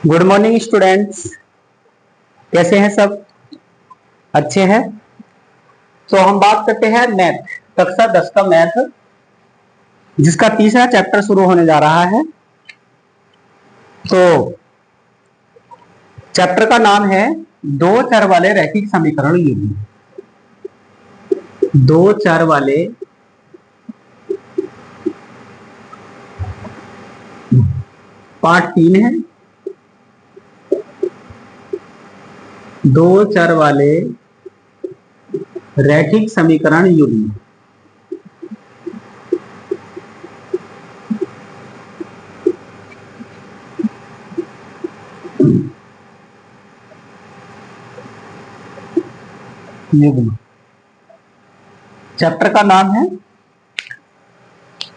Good morning students. कैसे हैं सब? अच्छे हैं। तो हम बात करते हैं मैथ, कक्षा 10 का मैथ, जिसका तीसरा चैप्टर शुरू होने जा रहा है। तो चैप्टर का नाम है दो चर वाले रैखिक समीकरण युग्म। दो चर वाले पार्ट 3 है। दो चर वाले रैखिक समीकरण युग्म। युग्म चैप्टर का नाम है।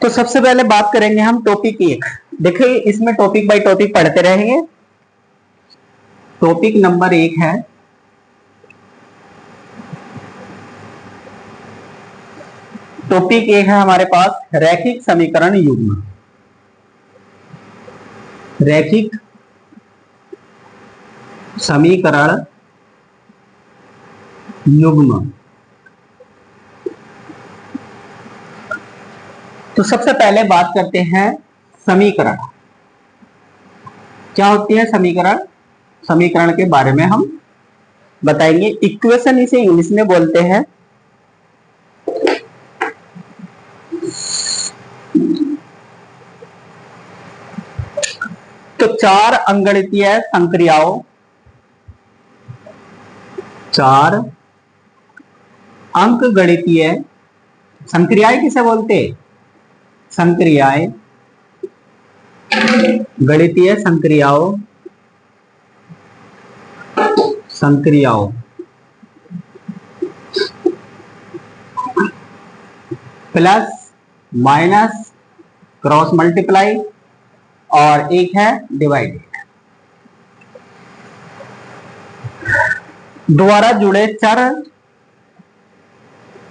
तो सबसे पहले बात करेंगे हम टॉपिक 1। देखिए, इसमें टॉपिक बाय टॉपिक पढ़ते रहेंगे। टॉपिक नंबर 1 है टॉपिक 1 है हमारे पास रैखिक समीकरण युग्म। रैखिक समीकरण युग्म। तो सबसे पहले बात करते हैं समीकरण। क्या होती है समीकरण? समीकरण के बारे में हम बताएंगे। इक्वेशन इसे इंग्लिश में बोलते हैं। तो चार अंगगणितीय संक्रियाओं, चार अंक गणितीय संक्रियाएं किसे बोलते हैं? संक्रियाएं, गणितीय संक्रियाओं, संक्रियाओं प्लस माइनस क्रॉस मल्टीप्लाई और एक है डिवाइडेड। द्वारा जुड़े चर,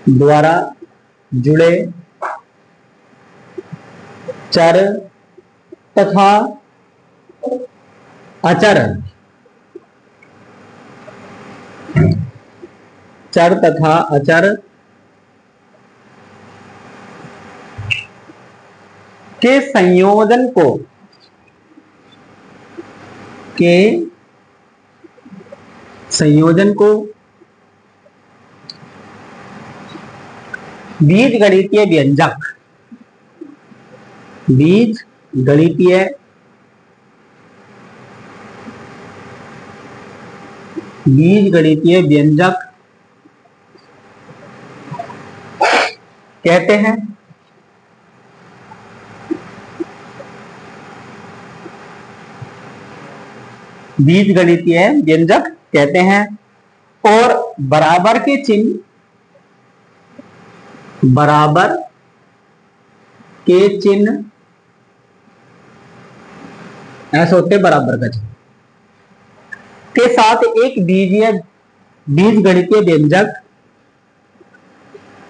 द्वारा जुड़े चर तथा अचर, चर तथा अचर के संयोजन को, के संयोजन को बीजगणितीय व्यंजक, बीजगणितीय बीजगणितीय व्यंजक कहते हैं। बीजगणितीय व्यंजक कहते हैं। और बराबर के चिन्ह, बराबर के चिन्ह ऐसे होते, बराबर का चिन्ह के साथ एक बीजगणितीय व्यंजक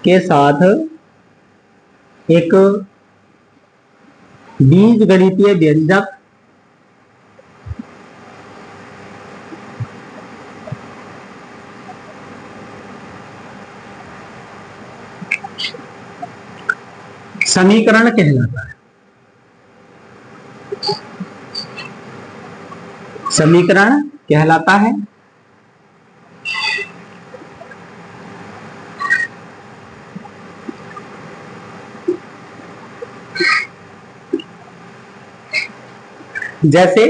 के साथ एक बीजगणितीय व्यंजक समीकरण कहलाता है। समीकरण कहलाता है। जैसे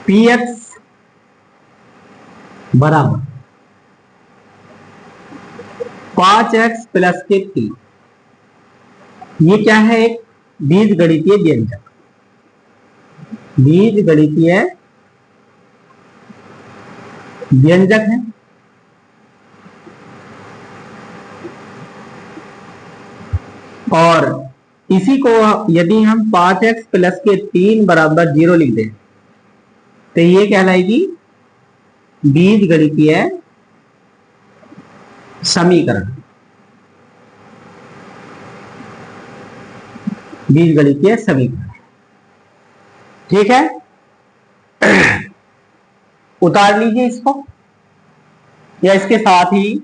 px बराबर 5x प्लस के 3, ये क्या है? एक बीजगणितीय व्यंजक, बीजगणितीय व्यंजक है। और इसी को यदि हम 5x प्लस के 3 बराबर 0 लिख दें तो ये कहलाएगी बीजगणितीय समीकरण। बीजगणितीय समीकरण। ठीक है, उतार लीजिए इसको, या इसके साथ ही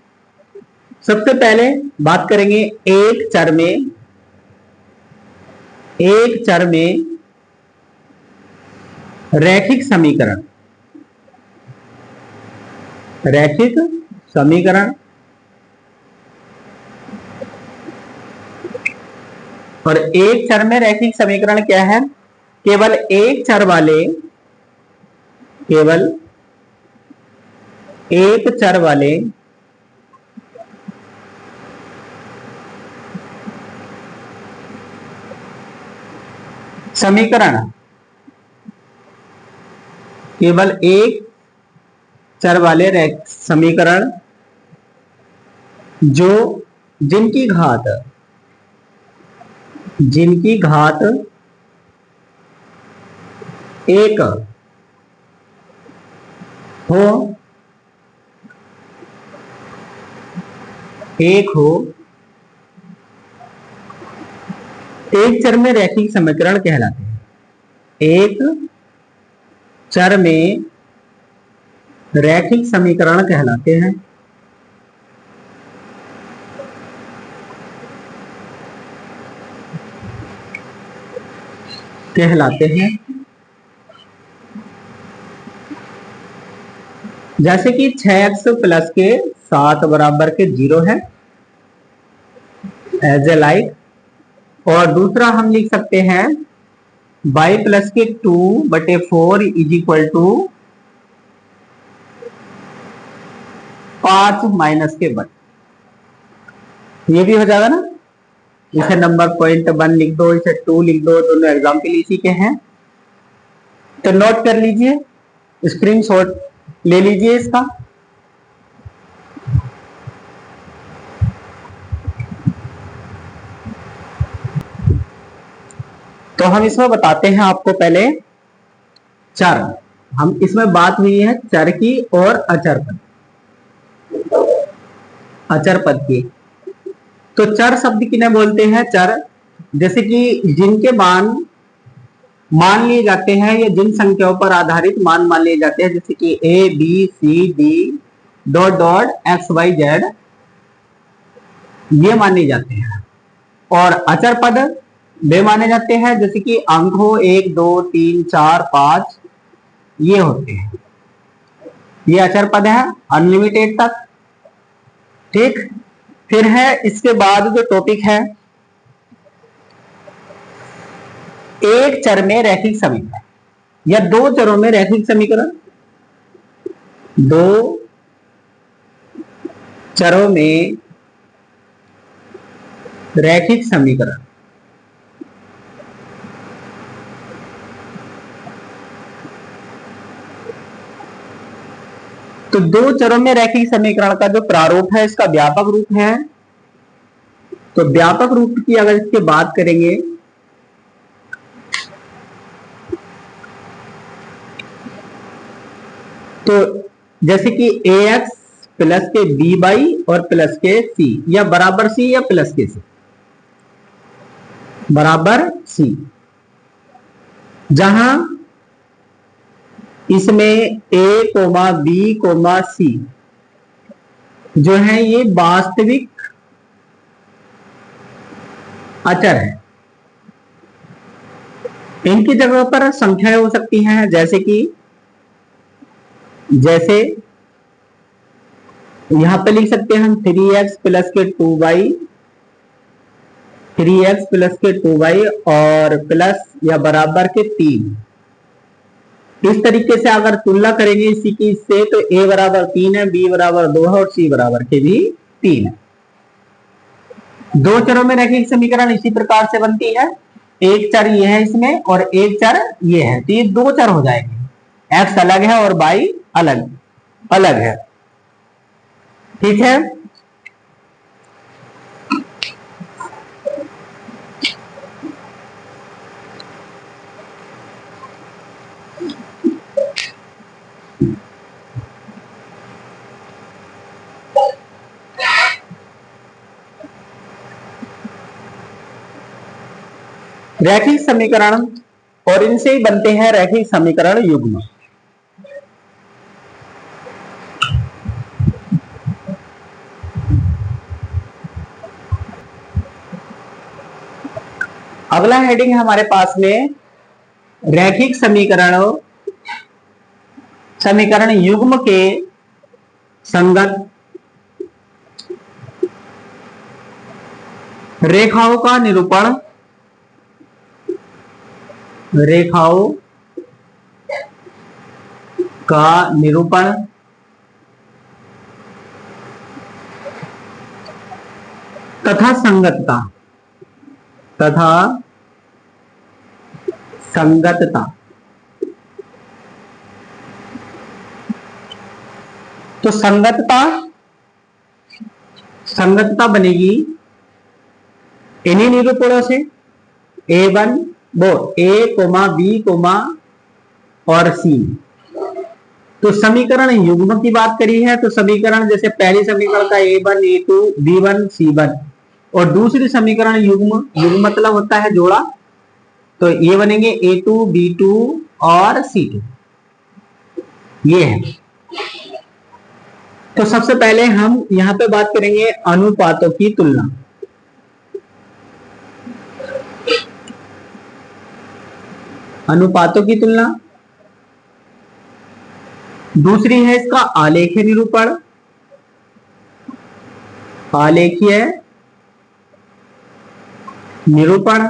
सबसे पहले बात करेंगे एक चर में रैखिक समीकरण। रैखिक समीकरण, और एक चर में रैखिक समीकरण क्या है? केवल एक चर वाले समीकरण, केवल एक चर वाले समीकरण जो जिनकी घात एक हो, एक चर में रैखिक समीकरण कहलाते हैं। एक चर में रैखिक समीकरण कहलाते हैं। जैसे कि 6x प्लस के 7 बराबर के 0 है, एज ए लाइक। और दूसरा हम लिख सकते हैं y प्लस के 2/4 इज इक्वल टू 5 माइनस के 1। ये भी हो जाएगा ना। इसे नंबर पॉइंट 1 लिख दो, इसे 2 लिख दो, दोनों एग्जाम्पल इसी के हैं। तो नोट कर लीजिए, स्क्रीनशॉट ले लीजिए इसका। तो हम इसमें बताते हैं आपको पहले चर। हम इसमें बात हुई है चर की और अचर पद की। तो चर शब्द किन्हें बोलते हैं? चर जैसे कि जिनके मान लिए जाते हैं, या जिन संख्याओं पर आधारित मान लिए जाते हैं, जैसे कि a b c d dot dot x y z, ये माने जाते हैं। और अचर पद वे माने जाते हैं जैसे कि अंक हो 1 2 3 4 5, ये होते हैं। ये अचर पद है अनलिमिटेड तक। ठीक, फिर है इसके बाद जो टॉपिक है एक चर में रैखिक समीकरण, या दो चरों में रैखिक समीकरण। दो चरों में रैखिक समीकरण। तो दो चरों में रैखिक समीकरण का जो प्रारूप है, इसका व्यापक रूप है। तो व्यापक रूप की अगर इसके बात करेंगे तो जैसे कि ax प्लस के by और प्लस के c, या बराबर c या प्लस के c, बराबर c, जहां इसमें a, b, c जो है ये वास्तविक अचर है। इनकी जगह पर संख्याएं हो सकती हैं, जैसे यहां पे लिख सकते हैं हम 3x प्लस के 2y और प्लस या बराबर के 3। इस तरीके से अगर तुलना करेंगे इसी की इससे, तो a बराबर 3 है, b बराबर 2 है और c बराबर के भी 3 है। दो चरों में रैखिक समीकरण इसी प्रकार से बनती है। एक चर ये है इसमें और एक चर ये है, तो ये दो चर हो जाएंगे। x अलग है और y अलग है। ठीक है, रैखिक समीकरण और इनसे ही बनते हैं रैखिक समीकरण युग्म। अगला हेडिंग है हमारे पास में रैखिक समीकरण युग्म के संगत रेखाओं का निरूपण, रेखाओं का निरूपण तथा संगतता, तो संगतता बनेगी इन्हीं निरूपणों से A1 A, B, और C। तो समीकरण युग्म की बात करी है, तो समीकरण जैसे पहली समीकरण का A1 A2 B1 C1 और दूसरी समीकरण युग्म मतलब होता है जोड़ा, तो ये बनेंगे A2 B2 और C2, ये है। तो सबसे पहले हम यहां पे बात करेंगे अनुपातों की तुलना। अनुपातों की तुलना, दूसरी है इसका आलेखीय निरूपण, आलेखीय निरूपण,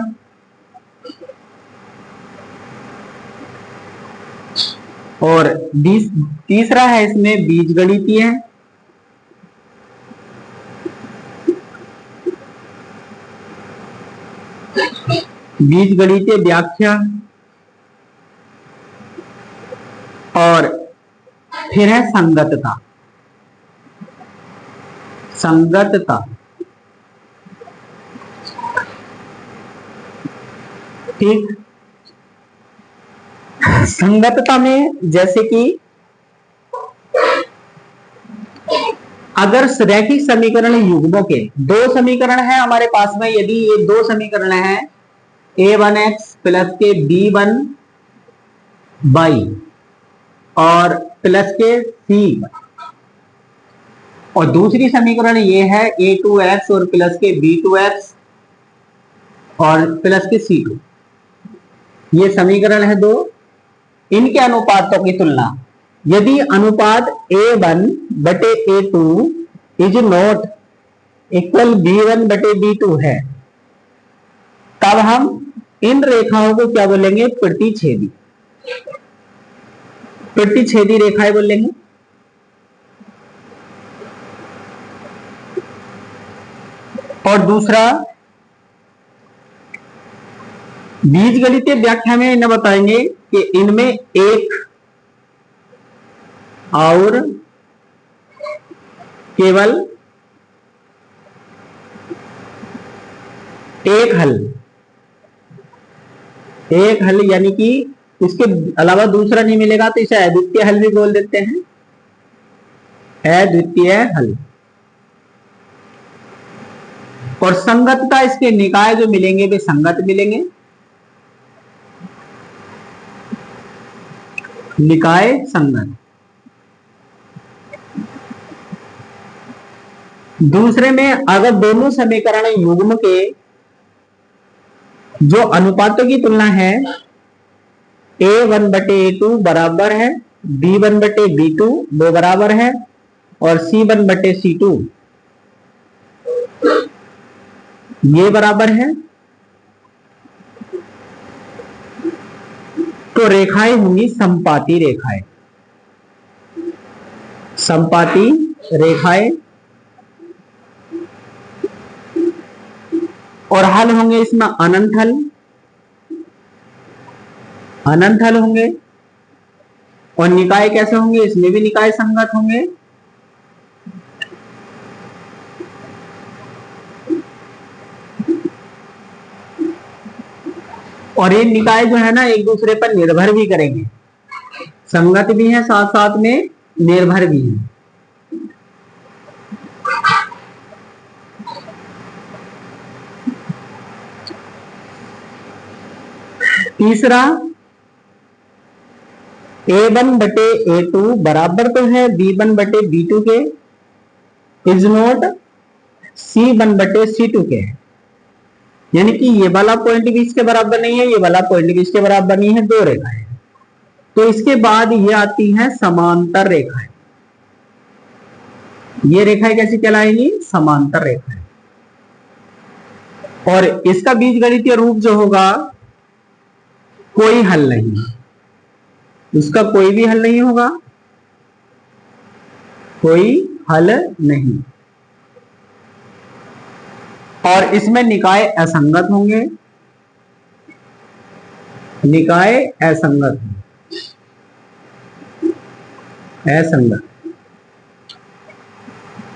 और तीसरा है इसमें बीजगणितीय, बीजगणितीय व्याख्या, और फिर है संगतता। ठीक, संगतता में जैसे कि अगर रैखिक समीकरण युग्मों के दो समीकरण है हमारे पास में, यदि ये दो समीकरण है A1x प्लस के B1y और प्लस के C, और दूसरी समीकरण ये है A2x और प्लस के B2x और प्लस के C2, ये समीकरण है दो। इनके अनुपातों की तुलना, यदि अनुपात A1 बटे A2 is not equal B1 बटे B2 है, तब हम इन रेखाओं को क्या बोलेंगे? प्रतिच्छेदी रेखाएं बोलेंगे। और दूसरा बीजगणितीय व्याख्या में इन्हें बताएंगे कि इनमें एक और केवल एक हल यानी कि इसके अलावा दूसरा नहीं मिलेगा, तो इसे अद्वितीय हल भी बोल देते हैं, अद्वितीय हल। और संगतता, इसके निकाय जो मिलेंगे वे संगत मिलेंगे, निकाय संगत। दूसरे में अगर दोनों समीकरण युग्म के जो अनुपातों की तुलना है A1 बटे A2 बराबर है B1 बटे B2 वो बराबर है और C1 बटे C2 ये बराबर है, तो रेखाएं होंगी संपाती रेखाएं, संपाती रेखाएं। और हल होंगे इसमें अनंत हल होंगे। और निकाय कैसे होंगे? इसमें भी निकाय संगत होंगे। और ये निकाय जो है ना एक दूसरे पर निर्भर भी करेंगे, संगत भी है साथ साथ में निर्भर भी है। तीसरा A1 बटे A2 बराबर तो है B1 बटे B2 के, इज नॉट C1 बटे C2 के, यानी कि ये वाला पॉइंट भी इसके बराबर नहीं है, ये वाला पॉइंट भी इसके बराबर नहीं है, दो रेखाएं। तो इसके बाद ये आती है समांतर रेखाएं। ये रेखाएं कैसी कहलाएंगी? समांतर रेखाएं। और इसका बीजगणितीय रूप जो होगा, कोई हल नहीं, इसका कोई भी हल नहीं होगा, कोई हल नहीं। और इसमें निकाय असंगत होंगे, निकाय असंगत, असंगत,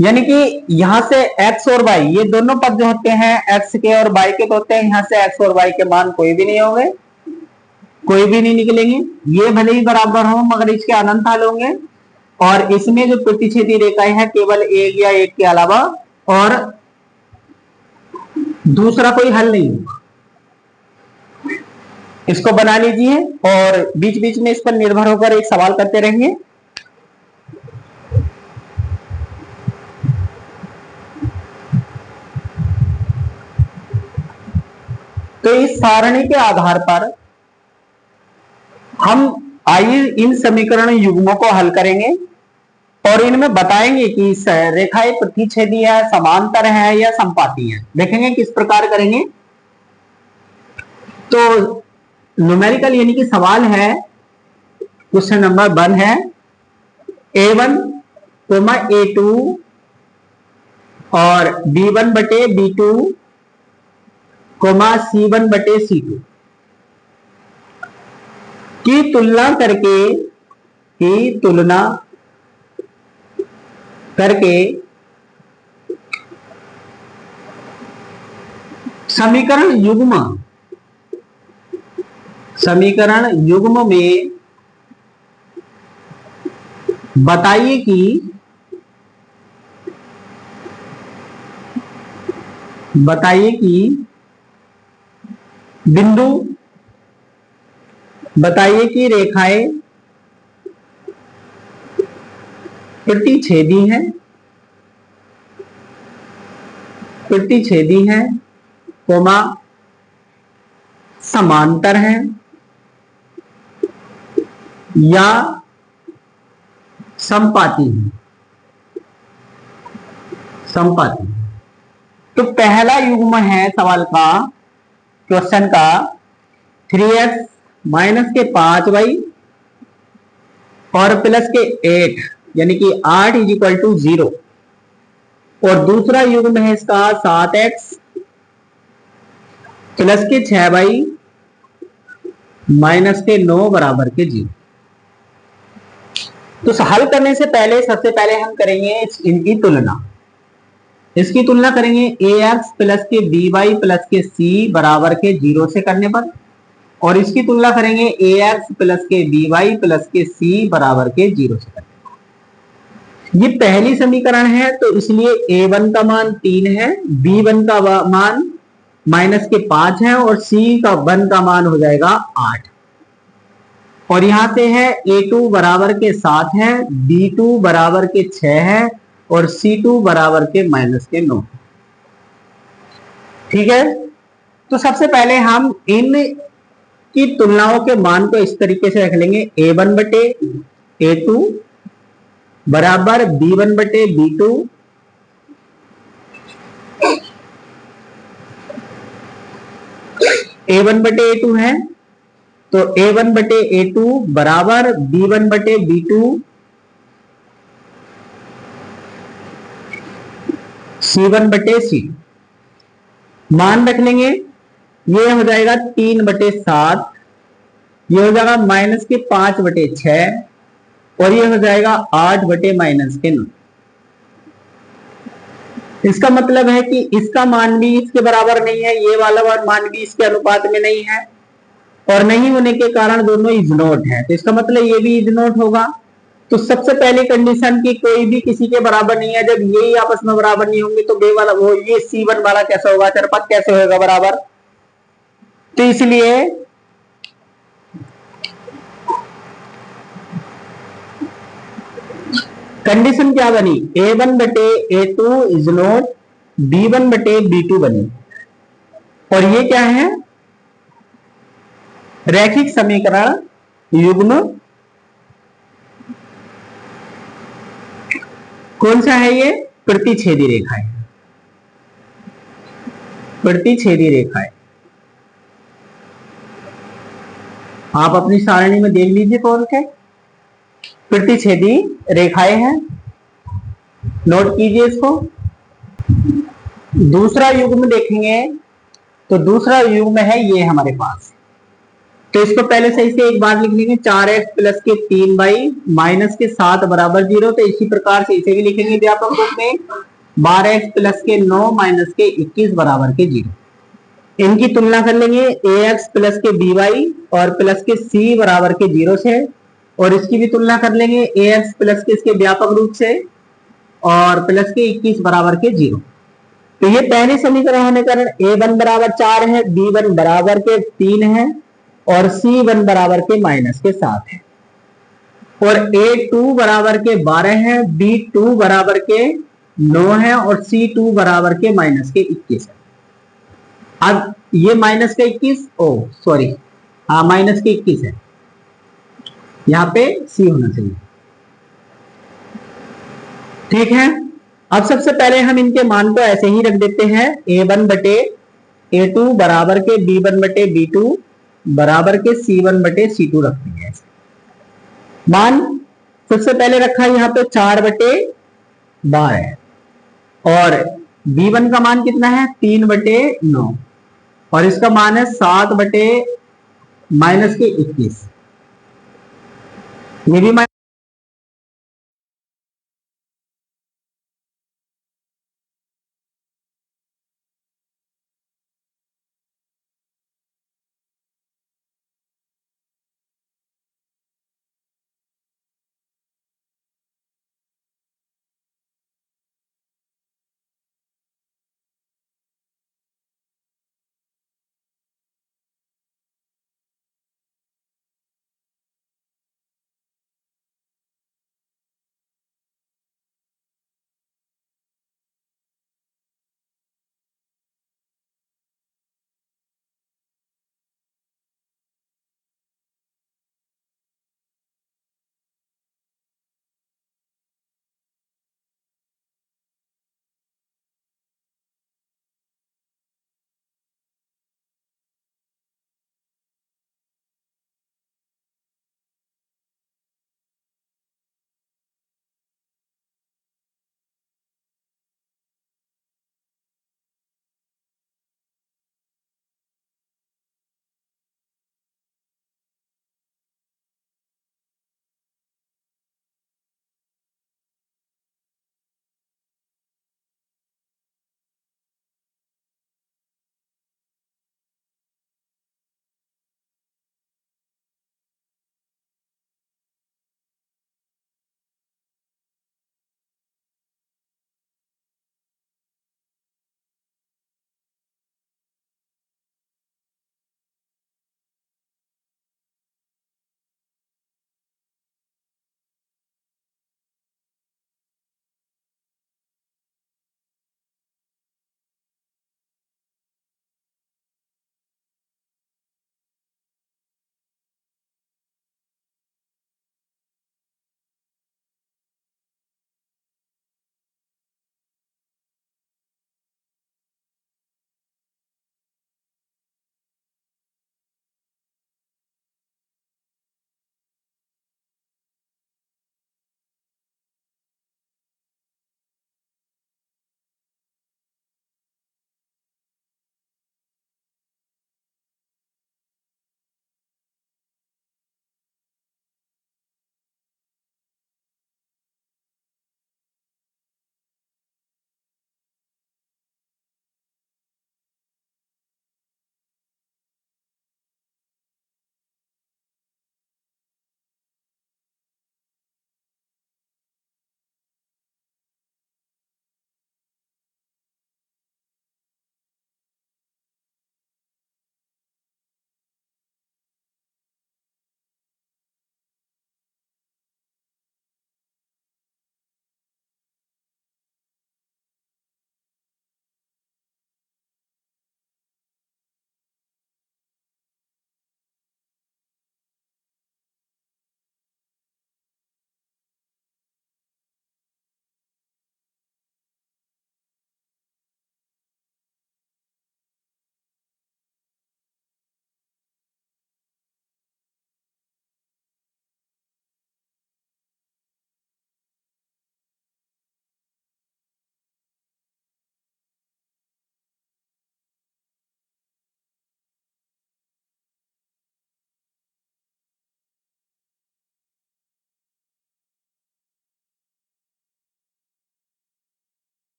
यानी कि यहां से x और y ये दोनों पद जो होते हैं x के और y के तो होते हैं, यहां से x और y के मान कोई भी नहीं होंगे, कोई भी नहीं निकलेंगे। ये भले ही बराबर हो मगर इसके अनंत हल होंगे। और इसमें जो प्रतिच्छेदी रेखाएं हैं केवल एक या एक के अलावा और दूसरा कोई हल नहीं होगा। इसको बना लीजिए और बीच बीच में इस पर निर्भर होकर एक सवाल करते रहेंगे। तो इस सारणी के आधार पर हम आइए इन समीकरण युग्मों को हल करेंगे और इनमें बताएंगे कि रेखाएं प्रतिच्छेदी है, समांतर है या संपाती है। देखेंगे किस प्रकार करेंगे। तो न्यूमेरिकल यानी कि सवाल है, क्वेश्चन नंबर 1 है A1, A2 और B1 बटे B2, C1 बटे C2 की तुलना करके समीकरण युग्म में बताइए कि बिंदु, बताइए कि रेखाएं प्रतिच्छेदी हैं, कोमा समांतर हैं या संपाती हैं। तो पहला युग्म है सवाल का, क्वेश्चन का 3x माइनस के 5y और प्लस के 8 यानी कि 8 इज इक्वल टू 0। और दूसरा युग्म है इसका 7x प्लस के 6y माइनस के 9 बराबर के 0। तो हल करने से पहले सबसे पहले हम करेंगे इनकी तुलना। इसकी तुलना करेंगे ax प्लस के by प्लस के c बराबर के 0 से करने पर, और इसकी तुलना करेंगे ax प्लस के by प्लस के c बराबर के 0 से करने पर। ये पहली समीकरण है तो इसलिए a1 का मान 3 है, b1 का मान माइनस के 5 है और c1 का मान हो जाएगा 8। और यहां से है a2 बराबर के 7 है, b2 बराबर के 6 है और C2 बराबर के माइनस के 9। ठीक है, तो सबसे पहले हम इन की तुलनाओं के मान को इस तरीके से रख लेंगे। A1 बटे A2 बराबर B1 बटे B2 A1 बटे A2 है, तो A1 बटे A2 बराबर B1 बटे B2 C1 बटे C। मान रख लेंगे, ये हो जाएगा 3 बटे 7, ये हो जाएगा माइनस के 5 बटे 6 और ये हो जाएगा 8 बटे माइनस के 9। इसका मतलब है कि इसका मान भी इसके बराबर नहीं है, ये वाला मान भी इसके अनुपात में नहीं है और नहीं होने के कारण दोनों इज नॉट है, तो इसका मतलब ये भी इज नॉट होगा। तो सबसे पहली कंडीशन की कोई भी किसी के बराबर नहीं है। जब यही आपस में बराबर नहीं होंगे तो बे वाला वो ये C1 वाला कैसे होगा, चरपथ कैसे होगा बराबर। तो इसलिए कंडीशन क्या बनी, A1 बटे A2 इज नॉट B1 बटे B2 बनी। और ये क्या है, रैखिक समीकरण युग्म कौन सा है, ये प्रतिच्छेदी रेखा है, प्रतिच्छेदी रेखा है। आप अपनी सारणी में देख लीजिए कौन से प्रतिच्छेदी रेखाएं हैं, नोट कीजिए इसको। दूसरा युग्म देखेंगे तो दूसरा युग्म है ये हमारे पास, तो इसको पहले सही से एक बार लिख लेंगे, 4x प्लस के 3y माइनस के 7 बराबर 0। तो इसी प्रकार से इसे भी लिखेंगे व्यापक रूप में, 12x प्लस के 9 माइनस के 21 बराबर के 0। इनकी तुलना कर लेंगे ax प्लस के by और प्लस के c बराबर के 0 से, और इसकी भी तुलना कर लेंगे ax प्लस के इसके व्यापक रूप से और प्लस के 21 बराबर के 0। तो ये पहले समीकरण होने के कारण a1 बराबर 4 है, b1 बराबर के 3 है और c1 बराबर के माइनस के 7 है, और a2 बराबर के 12 है, b2 बराबर के 9 है और c2 बराबर के माइनस के 21 है। अब ये माइनस का 21, ओ सॉरी, हाँ माइनस के 21 है, यहां पे c होना चाहिए, ठीक है। अब सबसे पहले हम इनके मान को ऐसे ही रख देते हैं, a1 बटे a2 बराबर के b1 बटे b2 बराबर के c1 बटे c2 रख देंगे। मान सबसे पहले रखा यहाँ पे 4 बटे 12 और b1 का मान कितना है 3 बटे 9 और इसका मान है 7 बटे माइनस के 21, ये भी